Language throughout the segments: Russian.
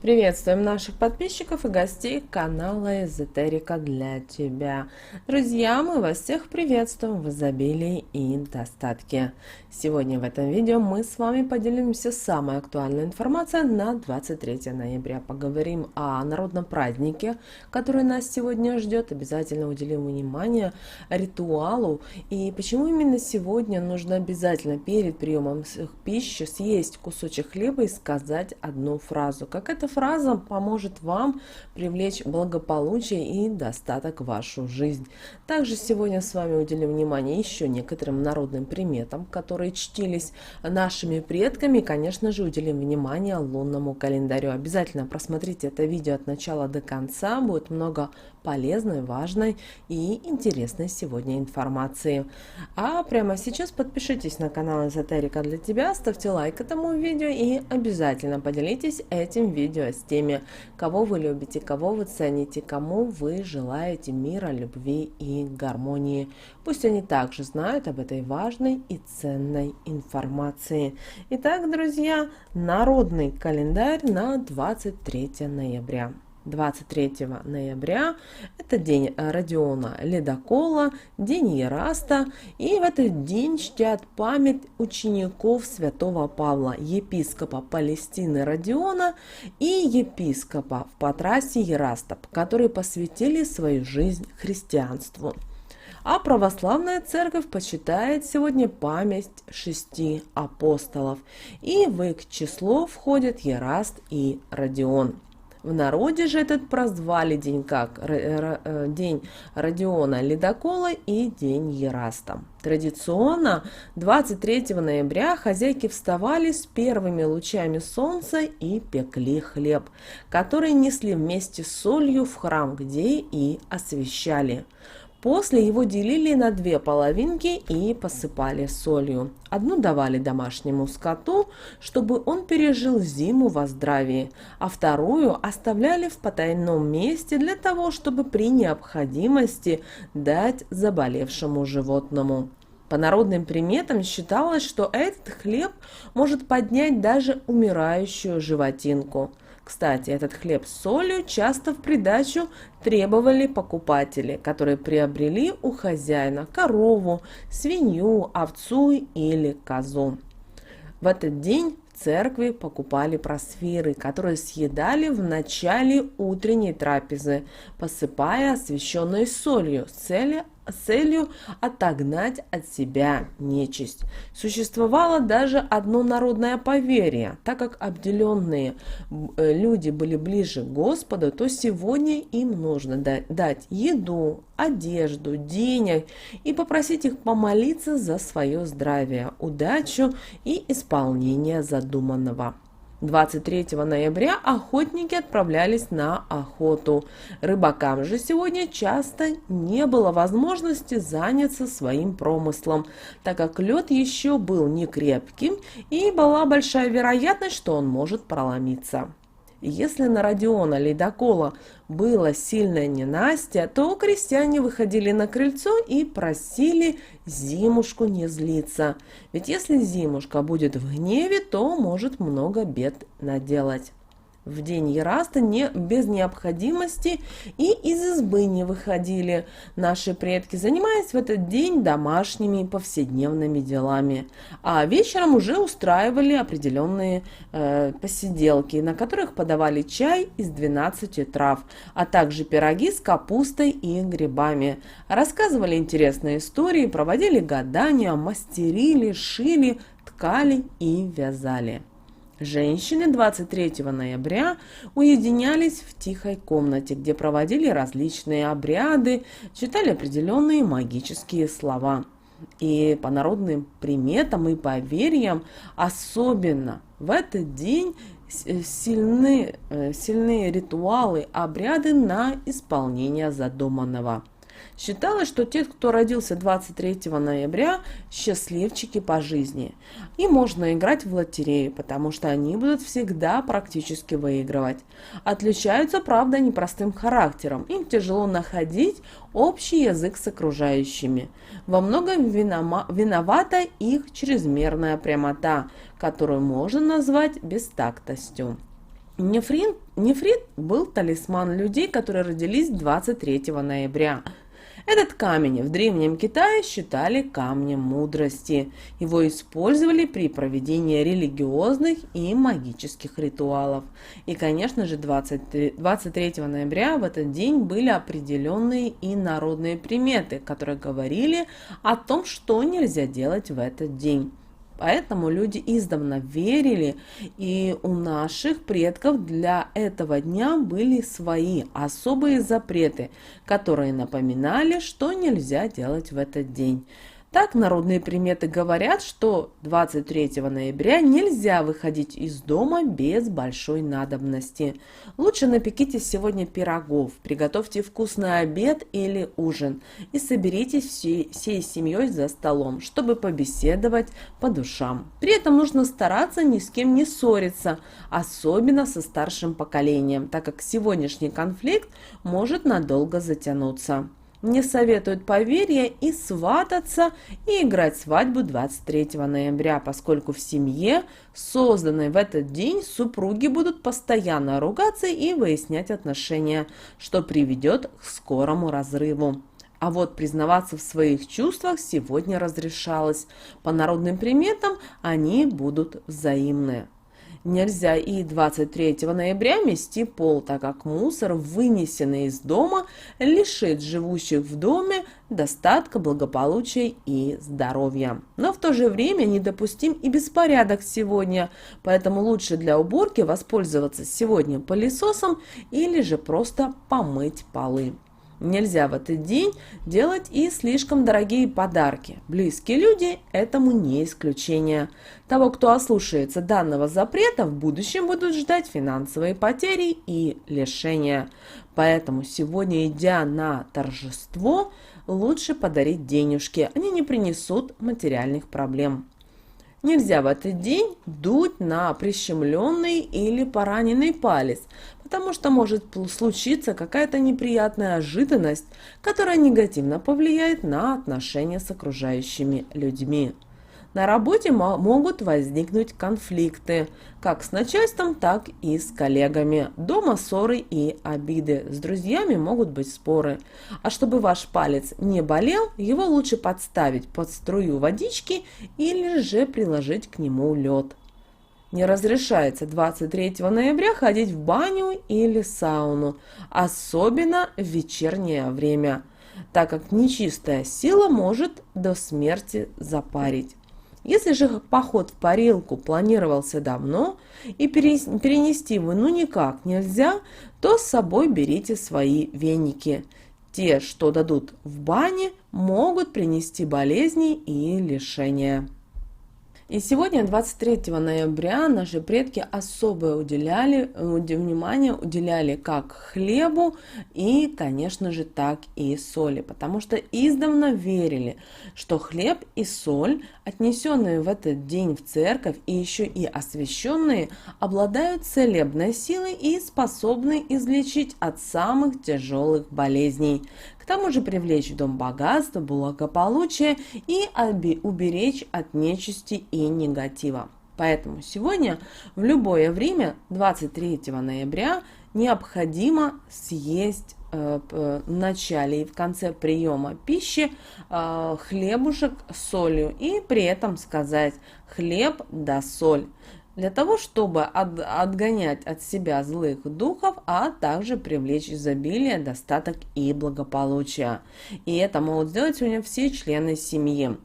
Приветствуем наших подписчиков и гостей канала Эзотерика для тебя. Друзья, мы вас всех приветствуем в изобилии и достатке. Сегодня в этом видео мы с вами поделимся самой актуальной информацией на 23 ноября. Поговорим о народном празднике, который нас сегодня ждет. Обязательно уделим внимание ритуалу и почему именно сегодня нужно обязательно перед приемом пищи съесть кусочек хлеба и сказать одну фразу. Как эта фраза поможет вам привлечь благополучие и достаток в вашу жизнь. Также сегодня с вами уделим внимание еще некоторым народным приметам, которые чтились нашими предками. И, конечно же, уделим внимание лунному календарю. Обязательно просмотрите это видео от начала до конца. Будет много полезной, важной и интересной сегодня информации. А прямо сейчас подпишитесь на канал Эзотерика для тебя, ставьте лайк этому видео и обязательно поделитесь этим видео с теми, кого вы любите, кого вы цените, кому вы желаете мира, любви и гармонии. Пусть они также знают об этой важной и ценной информации. Итак, друзья, народный календарь на 23 ноября. 23 ноября это день Родиона Ледокола, день Ераста, и в этот день чтят память учеников святого Павла, епископа Палестины Родиона и епископа в Патрасе Ераста, которые посвятили свою жизнь христианству. А православная церковь почитает сегодня память 6 апостолов, и в их число входят Ераст и Родион. В народе же этот прозвали день как День Родиона Ледокола и День Ераста. Традиционно 23 ноября хозяйки вставали с первыми лучами солнца и пекли хлеб, который несли вместе с солью в храм, где и освящали. После его делили на две половинки и посыпали солью. Одну давали домашнему скоту, чтобы он пережил зиму во здравии, а вторую оставляли в потайном месте для того, чтобы при необходимости дать заболевшему животному. По народным приметам считалось, что этот хлеб может поднять даже умирающую животинку. Кстати, этот хлеб с солью часто в придачу требовали покупатели, которые приобрели у хозяина корову, свинью, овцу или козу. В этот день в церкви покупали просфиры, которые съедали в начале утренней трапезы, посыпая освященной солью с целью отогнать от себя нечисть. Существовало даже одно народное поверье: так как обделенные люди были ближе к Господу, то сегодня им нужно дать еду, одежду, денег и попросить их помолиться за свое здравие, удачу и исполнение задуманного. 23 ноября охотники отправлялись на охоту. Рыбакам же сегодня часто не было возможности заняться своим промыслом, так как лед еще был не крепким и была большая вероятность, что он может проломиться. Если на Родиона Ледокола было сильное ненастье, то крестьяне выходили на крыльцо и просили зимушку не злиться. Ведь если зимушка будет в гневе, то может много бед наделать. В день Ераста без необходимости и из избы не выходили наши предки, занимаясь в этот день домашними повседневными делами. А вечером уже устраивали определенные посиделки, на которых подавали чай из 12 трав, а также пироги с капустой и грибами. Рассказывали интересные истории, проводили гадания, мастерили, шили, ткали и вязали. Женщины 23 ноября уединялись в тихой комнате, где проводили различные обряды, читали определенные магические слова. И по народным приметам и поверьям, особенно в этот день сильны ритуалы, обряды на исполнение задуманного. Считалось, что те, кто родился 23 ноября, счастливчики по жизни. И можно играть в лотерею, потому что они будут всегда практически выигрывать. Отличаются, правда, непростым характером. Им тяжело находить общий язык с окружающими. Во многом виновата их чрезмерная прямота, которую можно назвать бестактностью. Нефрит был талисман людей, которые родились 23 ноября. Этот камень в Древнем Китае считали камнем мудрости. Его использовали при проведении религиозных и магических ритуалов. И, конечно же, 23 ноября в этот день были определенные и народные приметы, которые говорили о том, что нельзя делать в этот день. Поэтому люди издавна верили, и у наших предков для этого дня были свои особые запреты, которые напоминали, что нельзя делать в этот день. Так народные приметы говорят, что 23 ноября нельзя выходить из дома без большой надобности. Лучше напеките сегодня пирогов, приготовьте вкусный обед или ужин и соберитесь всей семьей за столом, чтобы побеседовать по душам. При этом нужно стараться ни с кем не ссориться, особенно со старшим поколением, так как сегодняшний конфликт может надолго затянуться. Не советуют поверья и свататься, и играть свадьбу 23 ноября, поскольку в семье, созданной в этот день, супруги будут постоянно ругаться и выяснять отношения, что приведет к скорому разрыву. А вот признаваться в своих чувствах сегодня разрешалось. По народным приметам они будут взаимные. Нельзя и 23 ноября мести пол, так как мусор, вынесенный из дома, лишит живущих в доме достатка, благополучия и здоровья. Но в то же время недопустим и беспорядок сегодня, поэтому лучше для уборки воспользоваться сегодня пылесосом или же просто помыть полы. Нельзя в этот день делать и слишком дорогие подарки. Близкие люди этому не исключение. Того, кто ослушается данного запрета, в будущем будут ждать финансовые потери и лишения. Поэтому сегодня, идя на торжество, лучше подарить денежки. Они не принесут материальных проблем. Нельзя в этот день дуть на прищемленный или пораненный палец, потому что может случиться какая-то неприятная ожиданность, которая негативно повлияет на отношения с окружающими людьми. На работе могут возникнуть конфликты, как с начальством, так и с коллегами. Дома ссоры и обиды. С друзьями могут быть споры. А чтобы ваш палец не болел, его лучше подставить под струю водички или же приложить к нему лед. Не разрешается 23 ноября ходить в баню или сауну, особенно в вечернее время, так как нечистая сила может до смерти запарить. Если же поход в парилку планировался давно и перенести его никак нельзя, то с собой берите свои веники. Те, что дадут в бане, могут принести болезни и лишения. И сегодня, 23 ноября, наши предки особое внимание уделяли как хлебу и, конечно же, так и соли, потому что издавна верили, что хлеб и соль, отнесенные в этот день в церковь и еще и освященные, обладают целебной силой и способны излечить от самых тяжелых болезней. К тому же привлечь в дом богатство, благополучие и уберечь от нечисти и негатива. Поэтому сегодня в любое время, 23 ноября, необходимо съесть в начале и в конце приема пищи хлебушек с солью и при этом сказать «хлеб да соль», для того, чтобы отгонять от себя злых духов, а также привлечь изобилие, достаток и благополучие. И это могут сделать сегодня все члены семьи.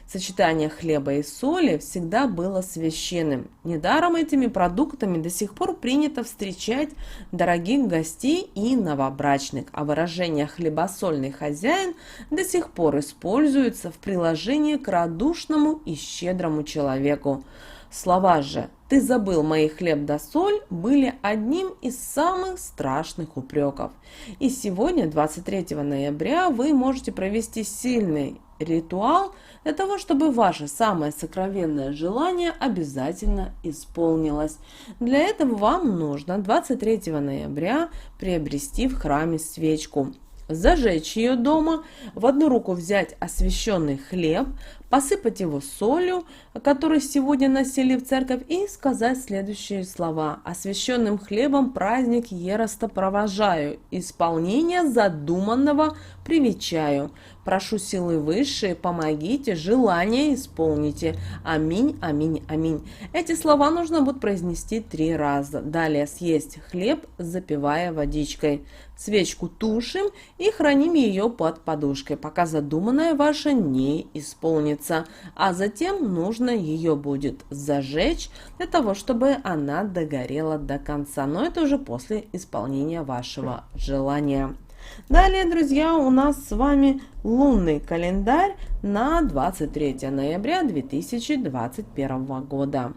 Сочетание хлеба и соли всегда было священным. Недаром этими продуктами до сих пор принято встречать дорогих гостей и новобрачных, а выражение «хлебосольный хозяин» до сих пор используется в приложении к радушному и щедрому человеку. Слова же «ты забыл мои хлеб да соль» были одним из самых страшных упреков. И сегодня, 23 ноября, вы можете провести сильный ритуал для того, чтобы ваше самое сокровенное желание обязательно исполнилось. Для этого вам нужно 23 ноября приобрести в храме свечку зажечь ее дома, в одну руку взять освященный хлеб, посыпать его солью, который сегодня носили в церковь, и сказать следующие слова. «Освященным хлебом праздник Ероста провожаю, исполнение задуманного привечаю. Прошу силы высшие, помогите, желание исполните. Аминь, аминь, аминь». Эти слова нужно будет произнести 3 раза. Далее съесть хлеб, запивая водичкой. Свечку тушим и храним ее под подушкой, пока задуманное ваше не исполнится. А затем нужно ее будет зажечь для того, чтобы она догорела до конца. Но это уже после исполнения вашего желания. Далее, друзья, у нас с вами лунный календарь на 23 ноября 2021 года.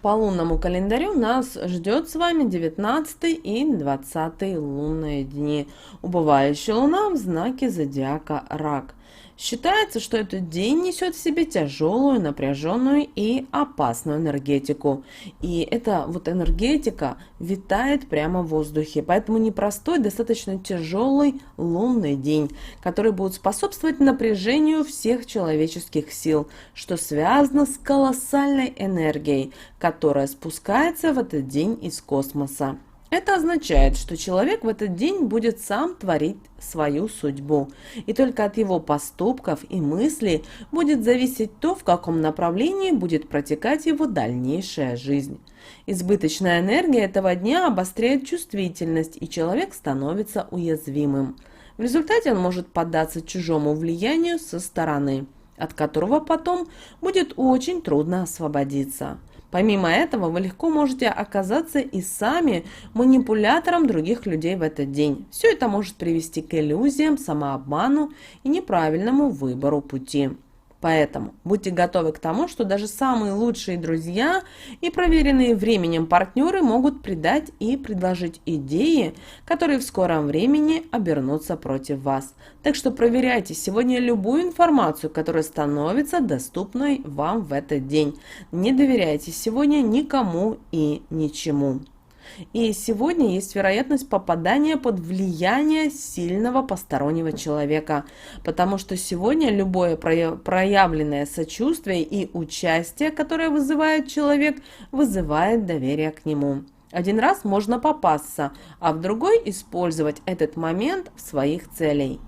По лунному календарю нас ждет с вами 19 и 20 лунные дни. Убывающая луна в знаке зодиака Рак. Считается, что этот день несет в себе тяжелую, напряженную и опасную энергетику. И эта вот энергетика витает прямо в воздухе. Поэтому непростой, достаточно тяжелый лунный день, который будет способствовать напряжению всех человеческих сил, что связано с колоссальной энергией, которая спускается в этот день из космоса. Это означает, что человек в этот день будет сам творить свою судьбу, и только от его поступков и мыслей будет зависеть то, в каком направлении будет протекать его дальнейшая жизнь. Избыточная энергия этого дня обостряет чувствительность, и человек становится уязвимым. В результате он может поддаться чужому влиянию со стороны, от которого потом будет очень трудно освободиться. Помимо этого, вы легко можете оказаться и сами манипулятором других людей в этот день. Все это может привести к иллюзиям, самообману и неправильному выбору пути. Поэтому будьте готовы к тому, что даже самые лучшие друзья и проверенные временем партнеры могут предать и предложить идеи, которые в скором времени обернутся против вас. Так что проверяйте сегодня любую информацию, которая становится доступной вам в этот день. Не доверяйте сегодня никому и ничему. И сегодня есть вероятность попадания под влияние сильного постороннего человека, потому что сегодня любое проявленное сочувствие и участие, которое вызывает человек, вызывает доверие к нему. Один раз можно попасться, а в другой использовать этот момент в своих целях.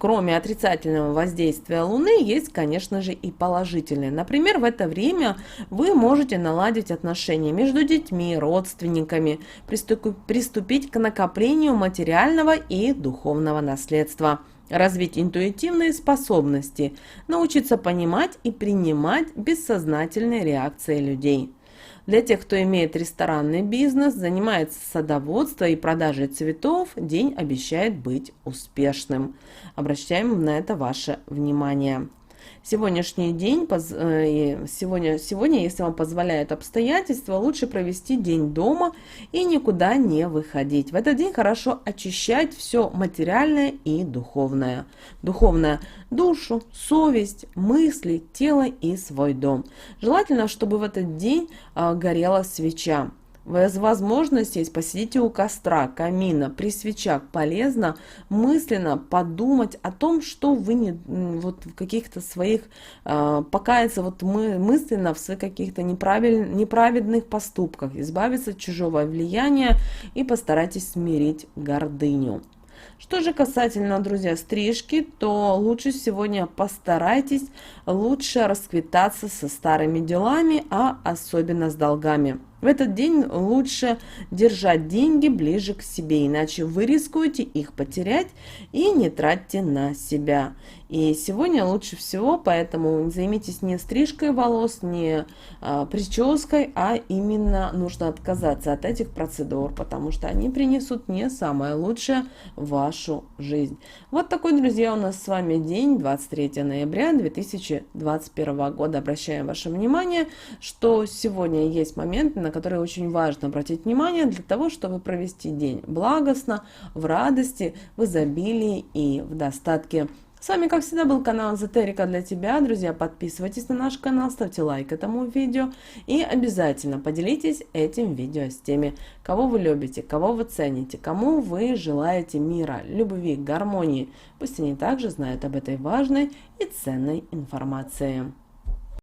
Кроме отрицательного воздействия Луны, есть, конечно же, и положительное. Например, в это время вы можете наладить отношения между детьми, родственниками, приступить к накоплению материального и духовного наследства, развить интуитивные способности, научиться понимать и принимать бессознательные реакции людей. Для тех, кто имеет ресторанный бизнес, занимается садоводством и продажей цветов, день обещает быть успешным. Обращаем на это ваше внимание. Сегодняшний день, сегодня, если вам позволяют обстоятельства, лучше провести день дома и никуда не выходить. В этот день хорошо очищать все материальное и духовное. Духовное – душу, совесть, мысли, тело и свой дом. Желательно, чтобы в этот день горела свеча. Возможность есть, посидите у костра, камина, при свечах. Полезно мысленно подумать о том, что вы в каких-то своих, покаяться мысленно в своих каких-то неправедных поступках, избавиться от чужого влияния и постарайтесь смирить гордыню. Что же касательно, друзья, стрижки, то лучше сегодня постарайтесь лучше расквитаться со старыми делами, а особенно с долгами. В этот день лучше держать деньги ближе к себе, иначе вы рискуете их потерять и не тратьте на себя. И сегодня лучше всего, поэтому займитесь не стрижкой волос, не прической, а именно нужно отказаться от этих процедур, потому что они принесут не самое лучшее в вашу жизнь. Вот такой, друзья, у нас с вами день, 23 ноября 2021 года. Обращаем ваше внимание, что сегодня есть момент, на который очень важно обратить внимание для того, чтобы провести день благостно, в радости, в изобилии и в достатке. С вами, как всегда, был канал Эзотерика для тебя. Друзья, подписывайтесь на наш канал, ставьте лайк этому видео и обязательно поделитесь этим видео с теми, кого вы любите, кого вы цените, кому вы желаете мира, любви, гармонии. Пусть они также знают об этой важной и ценной информации.